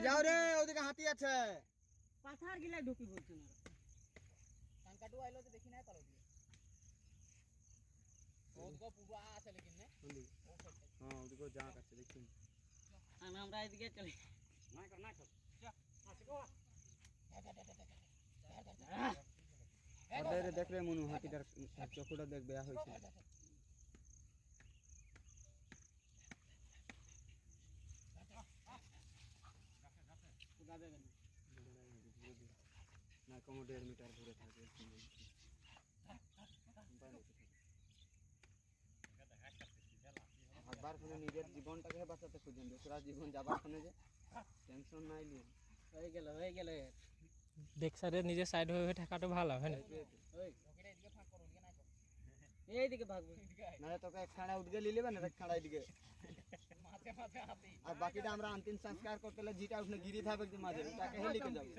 যাও রে, ওদিকে হাতি আছে। পাথার গিলা ঢুকি বলছে না কানকাটু আইলো তো দেখি নাই পালো দিয়ে ওদিকে পুরো আছে লেকিন না হ্যাঁ ওদিকে জাঁক আছে দেখুন। আমরা এদিকে চলে দেখলে মনু হাতিটার চকুটা দেখ বেয়া হয়েছে। না কম 1.5 মিটার দূরে থাকে ভাগবার ফলে নিজের জীবনটাকে বাঁচাতে খুঁজেন, দোসরা জীবন যাবার ফলে যে টেনশন নাই নিয়ে হয়ে গেল দেখ সাইডে নিজে সাইড হয়ে থাকাটা ভালো হয় না এইদিকে ভাগবো না তোকে এক খাড়া উঠে নিয়ে নেবেন এক খাড়া এদিকে আর বাকিটা আমরা अंतिम संस्कार করতে হলে যেটা উঠে গিরি থাকবে মাঝে ওটাকে হেলিকে যাবে।